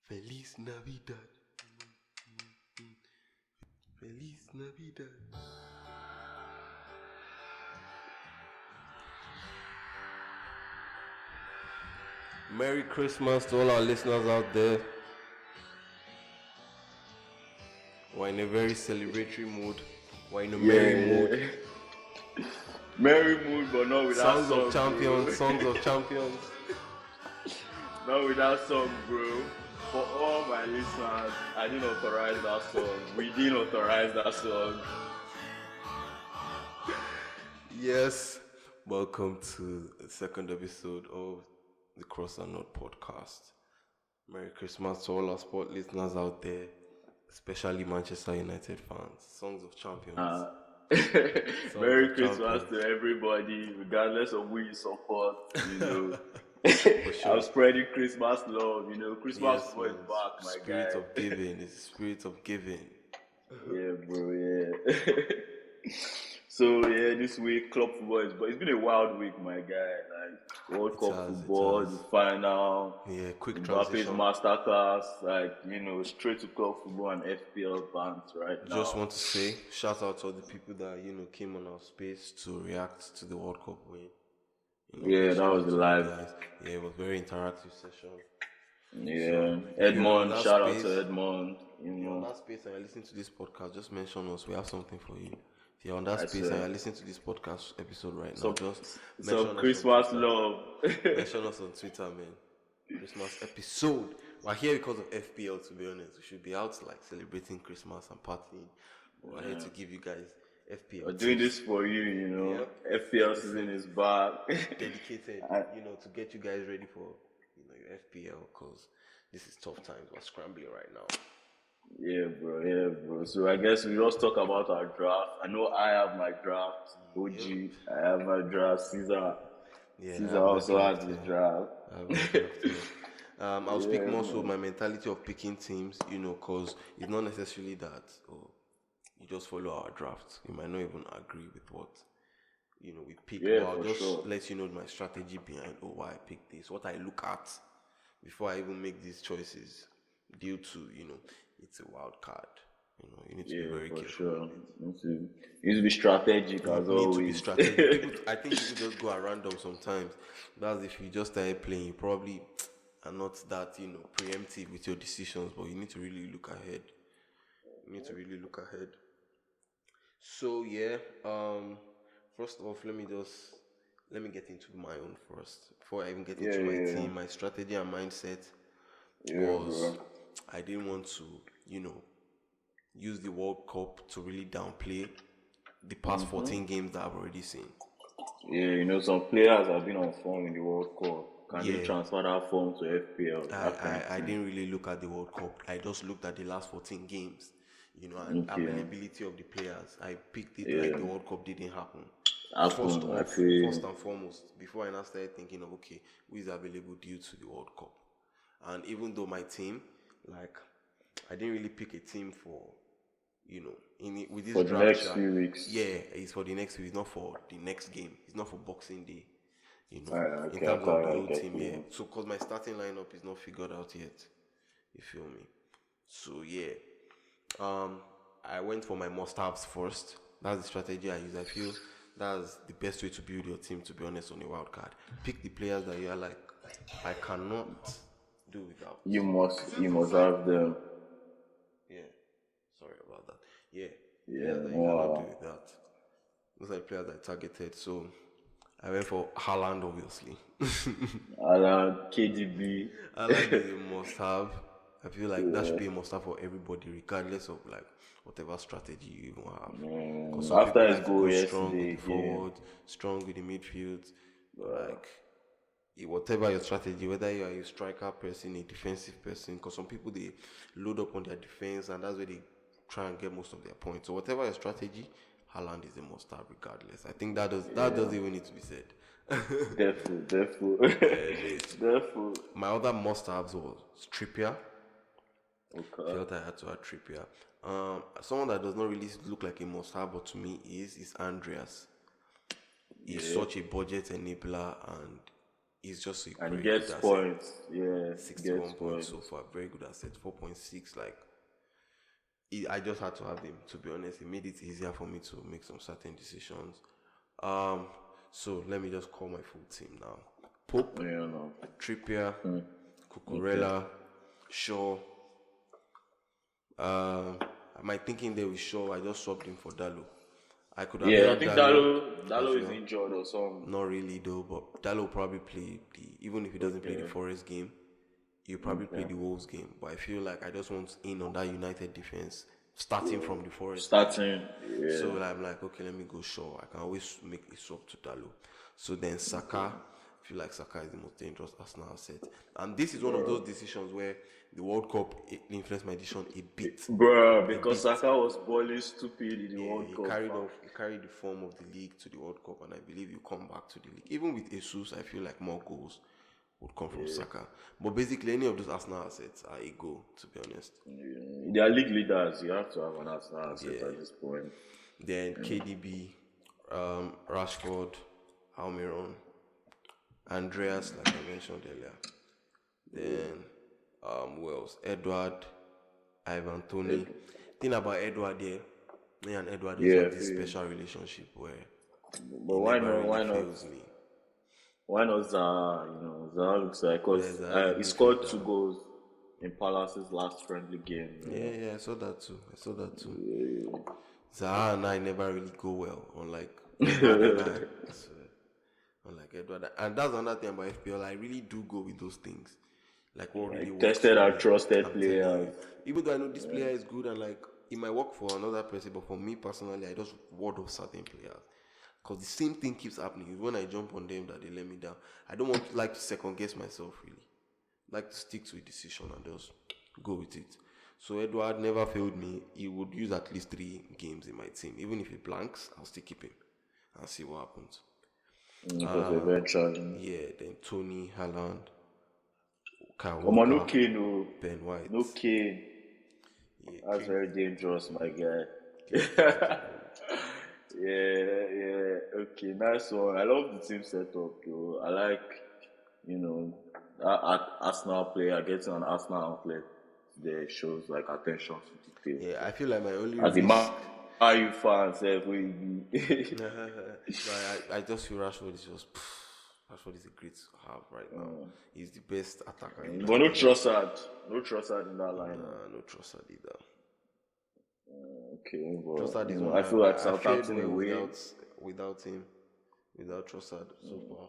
Feliz Navidad. Feliz Navidad. Merry Christmas to all our listeners out there. We're in a very celebratory mood. We're in a merry mood. Merry mood, but not without Songs song, of champions, bro. songs of champions. Not without song, bro. For all my listeners, I didn't authorize that song. We didn't authorize that song. Yes, welcome to the second episode of the CrossAndNod podcast. Merry Christmas to all our sport listeners out there, especially Manchester United fans. Songs of champions. Merry Christmas to everybody, regardless of who you support. Sure. I'm spreading Christmas love. Christmas Yes, is back, my guy. Spirit of giving. It's the spirit of giving. Yeah, bro. Yeah. So this week club football it's been a wild week, my guy. Like World Cup football, the final. Yeah, quick Mbappe's transition. masterclass, straight to club football and FPL bands right now. Just want to say shout out to all the people that came on our space to react to the World Cup win. That was live. Yeah, it was a very interactive session. Yeah, so, Edmond, shout out to Edmond. On that space and you're listening to this podcast, just mention us. We have something for you. If you're on that space and you're listening to this podcast episode right now, just mention us Christmas love. Mention us on Twitter, man. Christmas episode. We're here because of FPL, to be honest. We should be out celebrating Christmas and partying. We're here to give you guys FPL. We're doing this for you, FPL season is back. Dedicated, to get you guys ready for your FPL, because this is tough times. We're scrambling right now. Yeah, bro. So I guess we just talk about our draft. I know I have my draft. OG, yep. I have my draft. Caesar also has his draft. I'll speak more so my mentality of picking teams, because it's not necessarily that you just follow our draft. You might not even agree with what we pick. Yeah, I'll just sure. let you know my strategy behind why I picked this, what I look at before I even make these choices, due to it's a wild card. You need to be very careful. Sure. You need to be strategic as always. To be strategic. I think people just go at random sometimes. That's if you just started playing, you probably are not that preemptive with your decisions, but you need to really look ahead. So first off, let me get into my own first. Before I even get into my team, my strategy and mindset was I didn't want to, use the World Cup to really downplay the past 14 games that I've already seen. Yeah, some players have been on form in the World Cup. Can they transfer that form to FPL? I didn't really look at the World Cup. I just looked at the last 14 games, and availability of the players. I picked it like the World Cup didn't happen. First and foremost, before I now started thinking of, okay, who is available due to the World Cup. And even though my team, I didn't really pick a team for, with this for draft. The next few weeks. Yeah, it's for the next week. It's not for the next game. It's not for Boxing Day. In terms of the whole team, So, because my starting lineup is not figured out yet. You feel me? So, I went for my must-haves first. That's the strategy I use. I feel that's the best way to build your team, to be honest, on a wild card. Pick the players that you are like, I cannot do without. You must have them. Yeah. Sorry about that. Yeah. You cannot do without. Those are the players I targeted. So I went for Haaland, obviously. Haaland, KDB. Haaland is a must-have. I feel like that should be a must-have for everybody, regardless of whatever strategy you even have. After his goal yesterday, strong with the forward, strong with the midfield, whatever your strategy, whether you are a striker person, a defensive person, because some people they load up on their defense and that's where they try and get most of their points. So whatever your strategy, Haaland is a must-have regardless. I think that doesn't even need to be said. Definitely. My other must-haves was Trippier. Okay. I felt I had to add Trippier. Someone that does not really look like a must-have, but to me is Andreas. He's such a budget enabler, and He's just a and very he gets good asset. Points. Yeah, 61 points so far. Very good asset. 4.6. Like, I just had to have him, to be honest. It made it easier for me to make some certain decisions. So let me just call my full team now. Pope, Trippier, Cucurella, Shaw. My thinking there with Shaw, I just swapped him for Dalot. I think Dalot is injured or something. Not really though, but Dalot will probably play even if he doesn't play the Forest game, he'll probably play the Wolves game. But I feel like I just want in on that United defense, starting from the Forest. So I'm like, okay, let me go Shaw. I can always make a swap to Dalot. So then Saka, I feel like Saka is the most dangerous Arsenal asset. And this is one of those decisions where the World Cup influenced my decision a bit. Bro, because Saka was balling stupid in the World Cup. He carried the form of the league to the World Cup, and I believe he'll come back to the league. Even with Jesus, I feel like more goals would come from Saka. But basically, any of those Arsenal assets are a goal, to be honest. They are league leaders. You have to have an Arsenal asset at this point. Then KDB, Rashford, Almiron, Andreas, like I mentioned earlier. Then, who else? Edward, Ivan Toney. Thing about Edward here, me and Edward have this special relationship where. But why not? Why not? Why not Zaha? Zaha looks like because he scored 2 goals in Palace's last friendly game. Yeah, I saw that too. Yeah. Zaha and I never really go well, unlike Edward Edward. And that's another thing about FPL. I really do go with those things. Like what really works. Tested and trusted players. Even though I know this player is good and like it might work for another person, but for me personally, I just ward off certain players. Because the same thing keeps happening. When I jump on them that they let me down. I don't want to second guess myself really. I like to stick to a decision and just go with it. So Edward never failed me. He would use at least 3 games in my team. Even if he blanks, I'll still keep him and see what happens. Because eventually. Yeah, then Tony, Haaland, Kyle Come on, no Kane, no. Ben White. No Kane. Yeah, that's Kane. Very dangerous, my guy. Yeah. Okay, nice one. I love the team setup, though. I like, that Arsenal player getting an Arsenal outlet there shows like attention to detail. Yeah, I feel like my only as a are you fans, will be. I just feel Rashford is just. Rashford is a great half right now. He's the best attacker. But no Trossard. No Trossard in that line. No Trossard either. Okay, well, Trossard is I feel like Southampton away without him, without Trossard so far.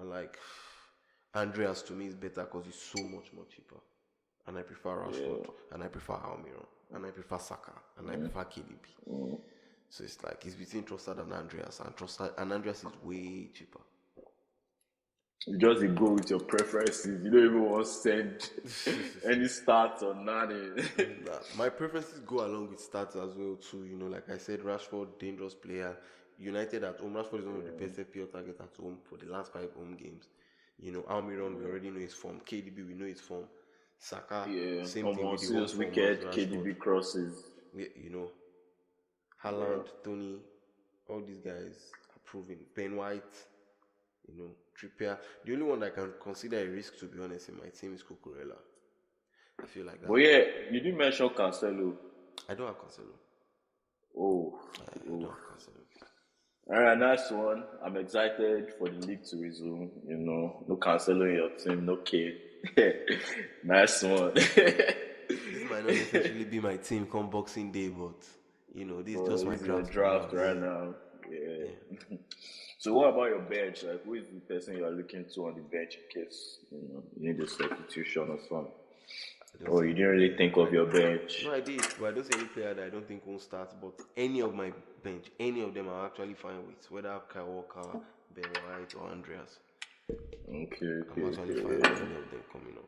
And like Andreas to me is better because he's so much more cheaper. And I prefer Rashford, and I prefer Almiron, and I prefer Saka, and I prefer KDB. So it's like it's between Trossard and Andreas, and Andreas is way cheaper. You just go with your preferences. You don't even want to send any stats or nothing. My preferences go along with stats as well too. Like I said, Rashford, dangerous player. United at home. Rashford is one of the best FPL targets at home for the last 5 home games. Almiron, we already know his form. KDB, we know his form. Saka, same thing with the whole wicked KDB crosses. Haaland, Tony, all these guys are proving. Ben White, Trippier. The only one I can consider a risk, to be honest, in my team is Cucurella. I feel like that. But yeah, you didn't mention Cancelo. I don't have Cancelo. I don't have Cancelo. Alright, nice one. I'm excited for the league to resume. No Cancelo in your team, no Kane. Nice one. This might not necessarily be my team come Boxing Day, but this is just my draft right now. Yeah. So what about your bench? Like, who is the person you are looking to on the bench in case you need a substitution or something? Or you didn't really think of your bench? No, I did, but I don't see any player that I don't think won't start. But any of my bench, any of them I'm actually fine with, whether Kyle Walker, Ben White, or Andreas. Okay. I'm actually fine with any of them coming on.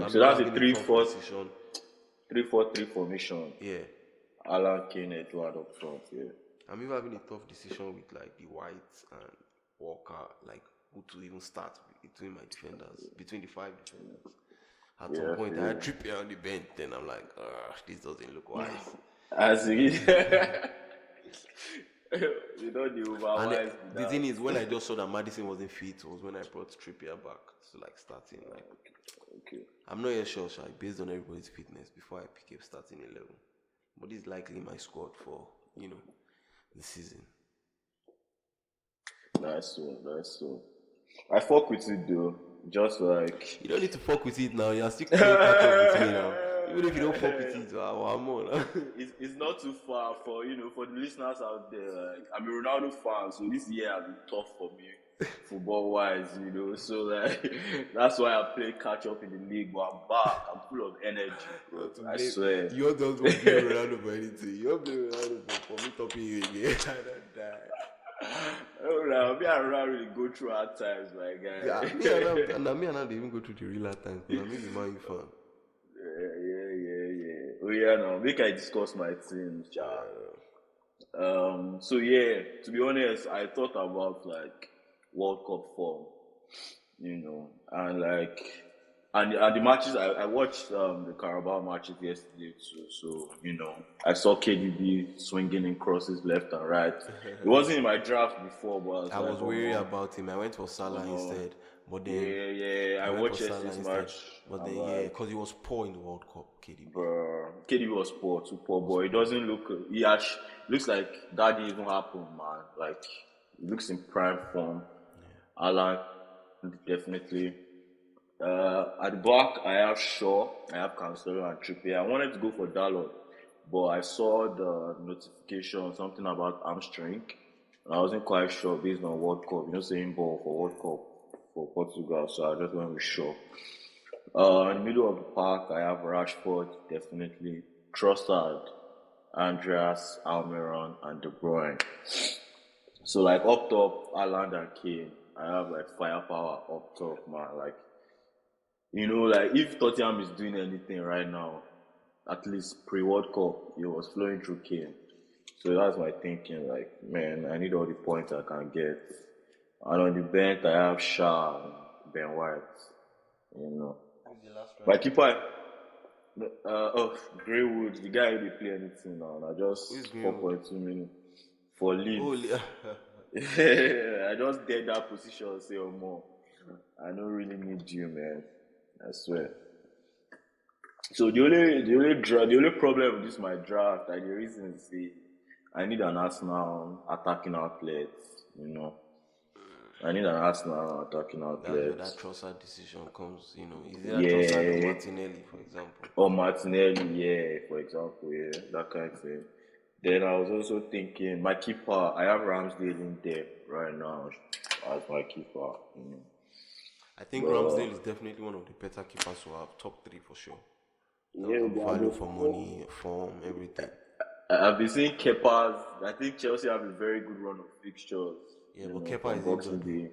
So that's a 3-4-3 formation. Yeah. Alan, Kane, Edward up front. Yeah. I'm even having a tough decision with like the White and Walker, like who to even start between my defenders, between the 5 defenders. At some point, I had Trippier on the bench. Then I'm like, this doesn't look wise. As it is. You know the And overwise. the thing is, when I just saw that Madison wasn't fit, was when I brought Trippier back to like starting. Like, okay. I'm not yet sure, based on everybody's fitness before I pick up starting 11. But this is likely my squad for the season. That's so. I fuck with it though. Just like you don't need to fuck with it now. You're still playing catch up with me now. Even if you don't fuck with it, I'm on. It's not too far for for the listeners out there. Like, I'm a Ronaldo fan, so this year has been tough for me, football wise. So like that's why I play catch up in the league. But I'm back. I'm full of energy, bro. I swear. You don't blame Ronaldo for anything. You don't blame Ronaldo for me topping you again. I don't die. Me and Ronaldo really go through hard times, my guy. Yeah, me and I even go through the real hard times. Because I'm a Man U fan. Yeah. Oh yeah, now make I discuss my teams, So yeah, to be honest, I thought about like World Cup form, and like and the matches I watched the Carabao matches yesterday too. So I saw KDB swinging in crosses left and right. It wasn't in my draft before, but I was worried about him. I went for Salah instead. But then I watched yesterday's match. But then because he was poor in the World Cup, KDB. KDB was poor, too poor, but it doesn't look. Looks like that didn't even happen, man. Like he looks in prime form. Yeah. Haaland definitely. At the back, I have Shaw, I have Cancelo and Trippier. I wanted to go for Dalot, but I saw the notification, something about hamstring. I wasn't quite sure based on World Cup. Saying ball for World Cup for Portugal, so I just went with Shaw. In the middle of the park, I have Rashford, definitely. Trossard, Andreas, Almiron, and De Bruyne. So, like, up top, Haaland and Kane. I have, like, firepower up top, man. Like, like, if Tottenham is doing anything right now, at least pre-World Cup, it was flowing through Kane. So that's my thinking, like, man, I need all the points I can get. And on the bench, I have Shaw and Ben White, My keeper, Greenwood, the guy who they play anything now. I just 4.2 minutes for Leeds. I just did that position, say or more. I don't really need you, man. I swear. So the only problem with this my draft, like the reason is I need an Arsenal attacking outlet, I need an Arsenal attacking outlet. That's where that Trossard decision comes, Is it Trossard or Martinelli, for example? Or Martinelli, for example, that kind of thing. Then I was also thinking, my keeper, I have Ramsdale in there right now as my keeper. I think Ramsdale is definitely one of the better keepers to have, top 3 for sure. Value for money, form, everything. I've been seeing Kepa's. I think Chelsea have a very good run of fixtures. Yeah, but Kepa is injured.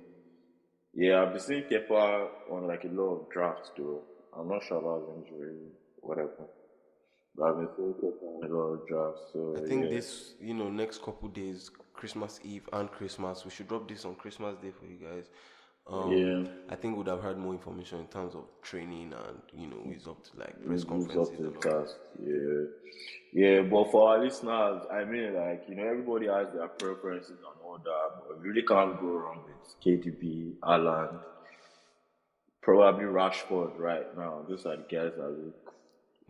Yeah, I've been seeing Kepa on like a lot of drafts though. I'm not sure about his injury, whatever. But I've been seeing Kepa on a lot of drafts. So I think this, next couple days, Christmas Eve and Christmas, we should drop this on Christmas Day for you guys. I think we'd have heard more information in terms of training and who's up to like press conferences. Up to the task. Yeah, but for our listeners, I mean, like everybody has their preferences and all that, but you really can't go wrong with KDB, Haaland, probably Rashford right now. Those are the guys that look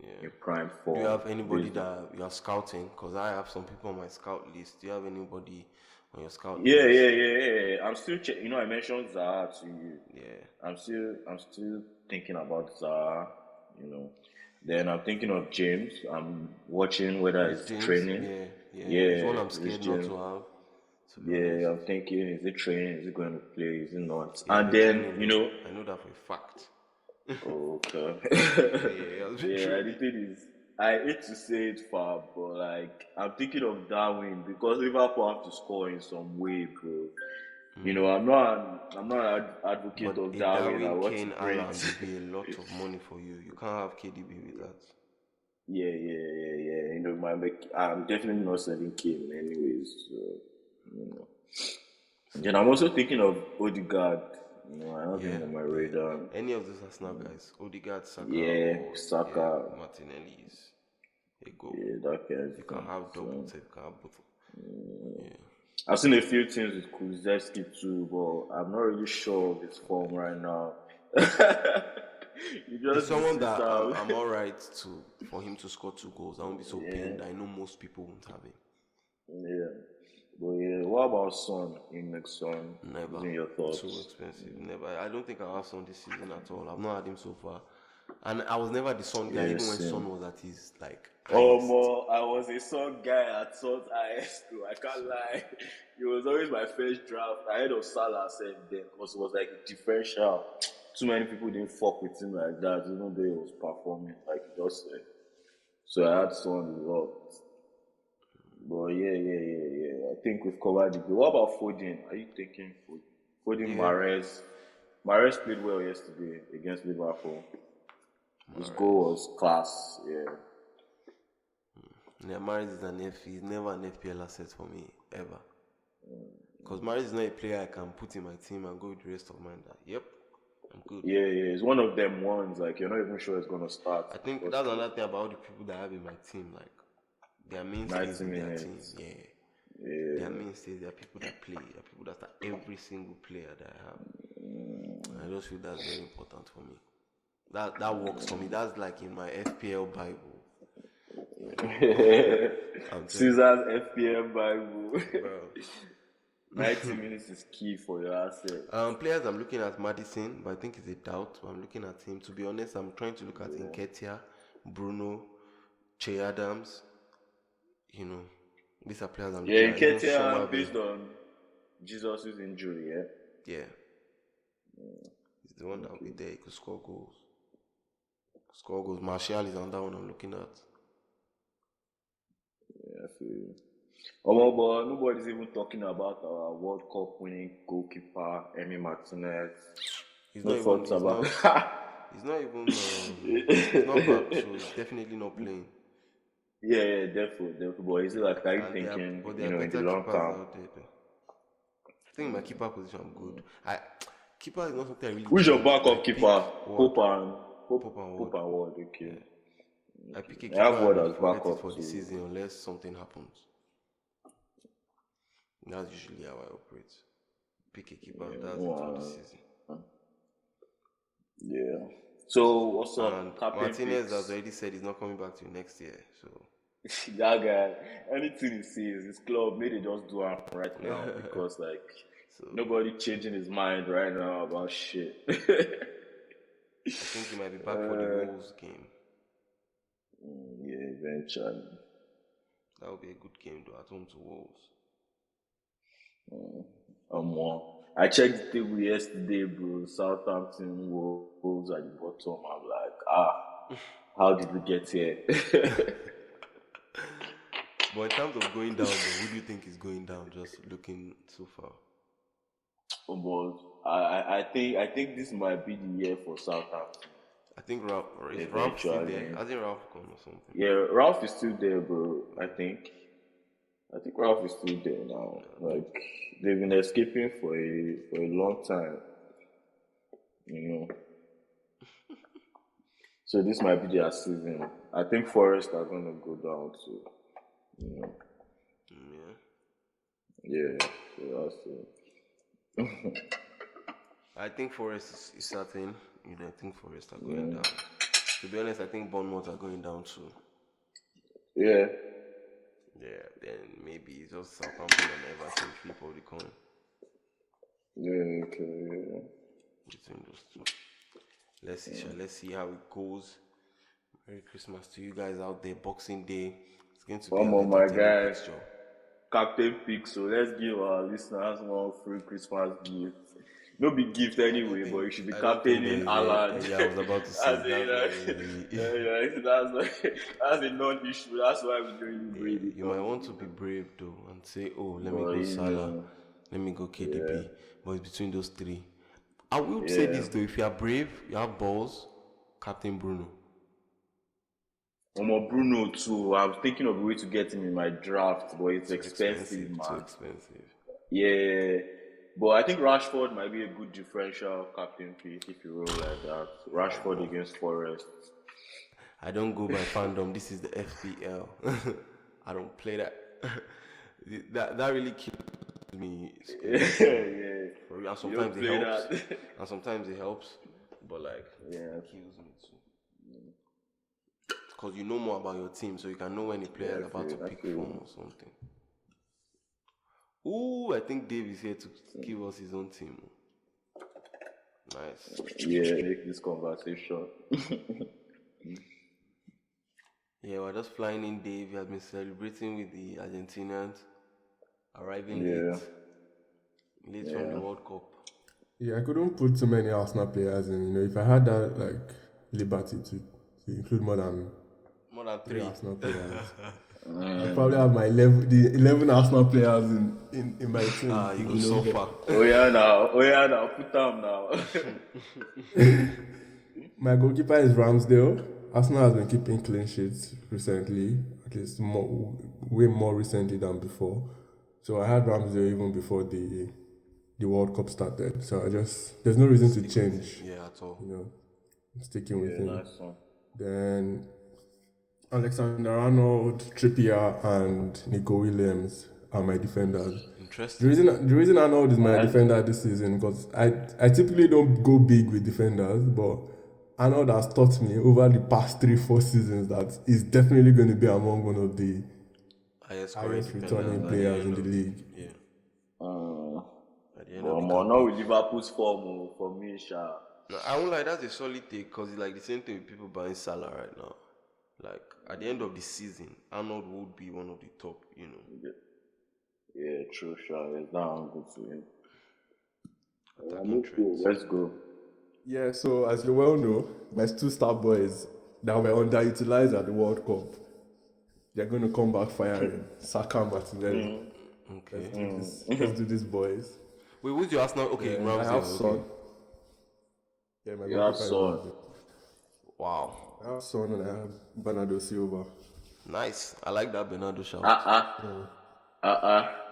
in prime form. Do you have anybody that you are scouting? Because I have some people on my scout list. Do you have anybody on your scout list? Yeah. I'm still checking. I mentioned Zaha to you. Yeah. I'm still thinking about Zaha. Then I'm thinking of James. I'm watching whether it's training. Yeah. It's one I'm scared not to have. Yeah, I'm thinking, is it training? Is it going to play? Is it not? And then, I know that for a fact. Okay. The thing is, I hate to say it far, but like I'm thinking of Darwin because Liverpool have to score in some way, bro. I'm not an advocate of Darwin. Darwin, Kane, Haaland would be a lot of money for you. You can't have KDB with that. Yeah. I'm definitely not selling Kane anyways. So, Then I'm also thinking of Odegaard. I don't think on my radar. Any of those Arsenal guys, Odegaard, Saka, Martinelli is a goal. Yeah, that guy. You can have double, you can have both. I've seen a few things with Kulusevski too, but I'm not really sure of his form right now. You It's just someone insist that on. I'm all right for him to score 2 goals. I won't be so Yeah, pained. I know most people won't have him. yeah. But yeah, what about Son in next Son? Never. Using your Too thoughts. expensive. Never. I don't think I'll have Son this season at all. I've not had him so far. And I was never the Son guy, Yeah, even when same. Son was at his highest. More. I was a Son guy at Son's IS too. I can't lie. It was always my first draft ahead of Salah said then because it was like a differential. Too many people didn't fuck with him like that, even though he was performing like he just said. So I had Son a lot. But yeah. I think we've covered it. What about Foden? Are you thinking Foden, Yeah. Mahrez? Mahrez played well yesterday against Liverpool. His goal was class, yeah. Yeah, Mahrez is he's never an FPL asset for me, ever. Because Mahrez is not a player I can put in my team and go with the rest of mine. Yep, I'm good. Yeah. It's one of them ones, like, you're not even sure it's going to start. I think that's another thing about the people that I have in my team. Like, their mainstays in their team. Yeah. Their mainstays, they are people that play. They are people that start every single player that I have. I just feel that's very important for me. That works for me. That's like in my FPL Bible. Caesar's FPL Bible. Bro. 90 minutes is key for your asset. Players I'm looking at Maddison, but I think it's a doubt. I'm looking at him. To be honest, I'm trying to look at Nketiah, Bruno, Che Adams. You know, these are players I'm looking at. Nketiah based on Jesus' injury, yeah. He's the one that will be there. He could score goals. Martial is another one I'm looking at. Yeah, I feel you. But nobody's even talking about our World Cup winning goalkeeper, Emi Martinez. He's not back, so he's definitely not playing. Yeah, definitely. But is it like, are you thinking, in the long term? I think my keeper position, I'm good. Keeper is not something I really. Who's your backup keeper? Pope and Ward. Okay. Yeah. I pick a keeper and I forget it for the season unless something happens. That's usually how I operate. Pick a keeper and that's it for the season. Yeah. So what's up? And Martinez has already said he's not coming back to you next year. So that guy, anything he sees, his club made it just do it right now because nobody changing his mind right now about shit. I think he might be back for the Wolves game. Yeah, eventually. That would be a good game though, at home to Wolves. I checked the table yesterday, bro. Southampton Wolves at the bottom. I'm like, how did we get here? But in terms of going down, who do you think is going down? Just looking so far. But I think this might be the year for Southampton. I think Ralph still there. Hasn't Ralph gone or something? Yeah, Ralph is still there, bro. I think Ralph is still there now. Like, they've been escaping for a long time. So this might be their season. I think Forest are gonna go down too. Yeah. So that's it. I think Forest is certain. I think Forest are going down. To be honest, I think Bournemouth are going down too. Yeah. Yeah, then maybe it's just Southampton and Everton flip of the coin. Yeah, okay, yeah. Between those two. Let's see how it goes. Merry Christmas to you guys out there. Boxing Day. It's going to be my guy. Fixture. Captain Pick, so let's give our listeners one free Christmas gift. No big gift anyway, but you should be captaining Haaland. Yeah, I was about to say that's a non-issue. That's why we're doing brave. You might want to be brave though and say, let me go Salah, let me go KDB. But it's between those three. I will say this though: if you are brave, you have balls, Captain Bruno. Bruno too. I'm thinking of a way to get him in my draft, but it's expensive, man. Too expensive. Yeah. But I think Rashford might be a good differential captain pick if you roll like that. Rashford against Forest. I don't go by fandom. This is the FPL. I don't play that. that really kills. me. Yeah. For real. And sometimes it helps. And sometimes it helps. But like, it kills me too. Because you know more about your team, so you can know when a player is about to pick form or something. Ooh, I think Dave is here to give us his own team. Nice. Yeah, make this conversation. Yeah, we're just flying in. Dave, he has been celebrating with the Argentinians, arriving late from the World Cup. Yeah, I couldn't put too many Arsenal players in. You know, if I had that like liberty to include more than 3 Arsenal players, I'd probably have my 11 Arsenal players in my team. You go so far. Oh yeah, now put them now. My goalkeeper is Ramsdale. Arsenal has been keeping clean sheets recently, at least way more recently than before. So I had Ramsdale even before the World Cup started. So there's no reason to change. Yeah, at all. You know, I'm sticking with him. Nice one. Then Alexander-Arnold, Trippier, and Nico Williams are my defenders. Interesting. The reason Arnold is my defender this season because I typically don't go big with defenders, but Arnold has taught me over the past 3-4 seasons that he's definitely going to be among one of the highest returning players in the league. Yeah. Not with Liverpool's form for me, Sha. No, I won't lie, that's a solid take because it's like the same thing with people buying Salah right now. Like at the end of the season, Arnold would be one of the top, you know. Yeah, true, sure. It's down good to him. Attacking Let's go. Yeah, so as you well know, my two star boys that were underutilized at the World Cup, they're going to come back firing. Saka and Martinelli. Okay. Let's do this, boys. Wait, who's your Arsenal? Okay, Ramsdale. I have Son. Yeah, my You have Son. Wow. I have Son and I have Bernardo Silva. Nice. I like that Bernardo shout.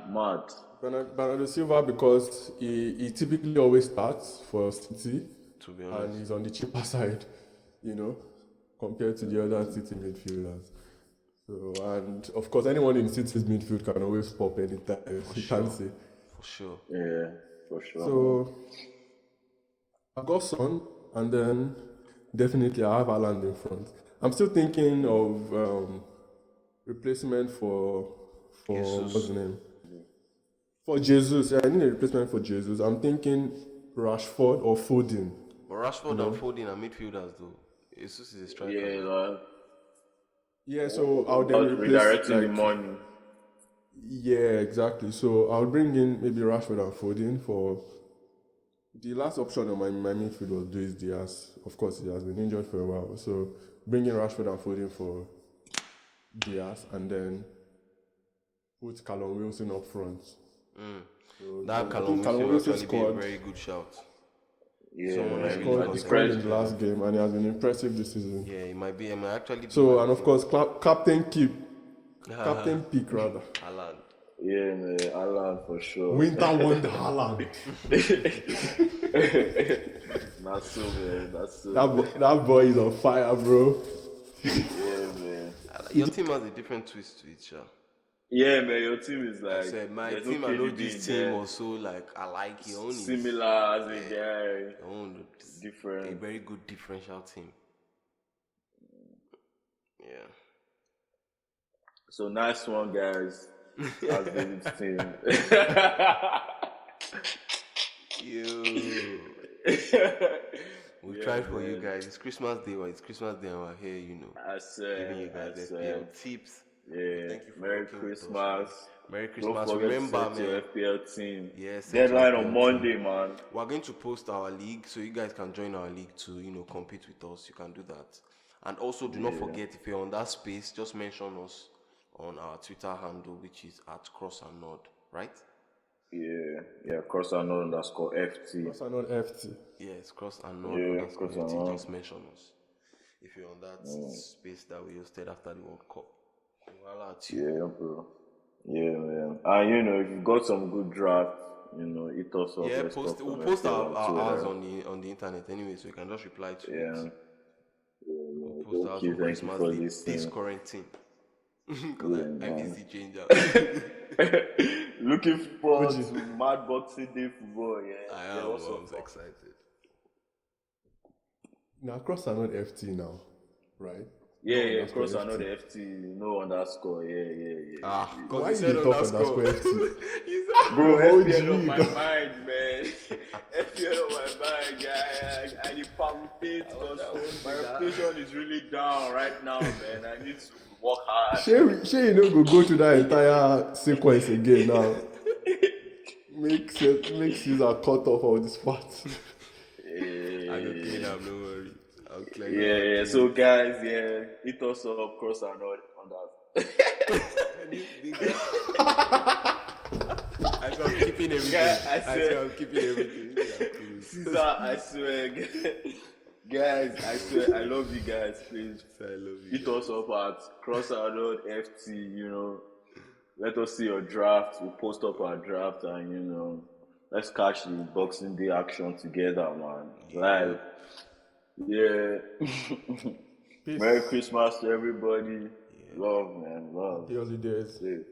Mad. Bernardo Silva because he typically always starts for City, To be honest. and he's on the cheaper side, you know, compared to the other City midfielders. So, and of course, anyone in City's midfield can always pop anytime. You can't say. For sure. Yeah, for sure. So, I've got Son, and then definitely I have Haaland in front. I'm still thinking of replacement for Jesus. what's the name? For Jesus. Yeah, I need a replacement for Jesus. I'm thinking Rashford or Foden. But Rashford and Foden are midfielders though. Jesus is a striker. Yeah, like, Yeah, so I'll then replace redirecting the money. Yeah, exactly. So I'll bring in maybe Rashford and Foden for the last option on my midfield was Luis Diaz. Of course, he has been injured for a while. So bring in Rashford and Foden for Diaz, and then put Callum Wilson up front. So That Callum Wilson actually be a very good shout. Yeah, he scored in the last game, and he has been impressive this season. Yeah, he might be. I might actually. So, and of course, Captain Pick rather. Haaland. Yeah, man, Haaland for sure. Winter wonder Haaland. That's so, man. That's so. That boy is on fire, bro. Yeah, man. Your team has a different twist to it, sure. Yeah, man, your team is like. I said, my team, I know this team also, like, I like your own. Similar as a guy. Your own different. A very good differential team. Yeah. So nice one, guys. That's David's team. We tried for you guys. It's Christmas Day, or it's Christmas Day, and we're here, you know, giving you guys FPL tips. Yeah. Thank you for Merry Christmas. Merry Christmas. Don't forget Remember, to set your FPL team. Yes. Deadline on Monday, man. We're going to post our league, so you guys can join our league to, you know, compete with us. You can do that. And also, do not forget, if you're on that space, just mention us on our Twitter handle, which is at CrossAndNod, right? Yeah, CrossAndNod _FT. CrossAndNod FT. Yes, CrossAndNod CrossAndNod. Just mention us if you're on that space that we hosted after the World Cup. Yeah, bro. Yeah, man. And you know, if you've got some good draft, you know, hit us up. Yeah, we'll post our ours on the internet anyway, so you can just reply to it. We'll post ours on Christmas Day, this current team. Because I busy change out. Looking forward to Mad Boxing Day football, yeah. I am. I'm excited. Now, CrossAndNod FT now, right? Yeah, CrossAndNod FT, no underscore, yeah. Why you dey talk underscore FT? Bro, FPL on my mind, man. FPL on my mind, guys. I need palpitate because my reputation is really down right now, man. I need to work hard. Sure, you know, go to that entire sequence again now. Make Caesar cut off all this part. I will clean up, no worry. I'll clean Yeah. So guys, hit us up, CrossAndNod on that. I swear I'm keeping everything. I swear I'm keeping everything. Yeah, Caesar, I swear. Guys, I swear, I love you guys, please. I love you. Hit us up at CrossAndNod FT, let us see your draft. We'll post up our draft and, let's catch the Boxing Day action together, man. Live. Yeah. Merry Christmas to everybody. Yeah. Love, man. Love. Happy holidays. Yeah.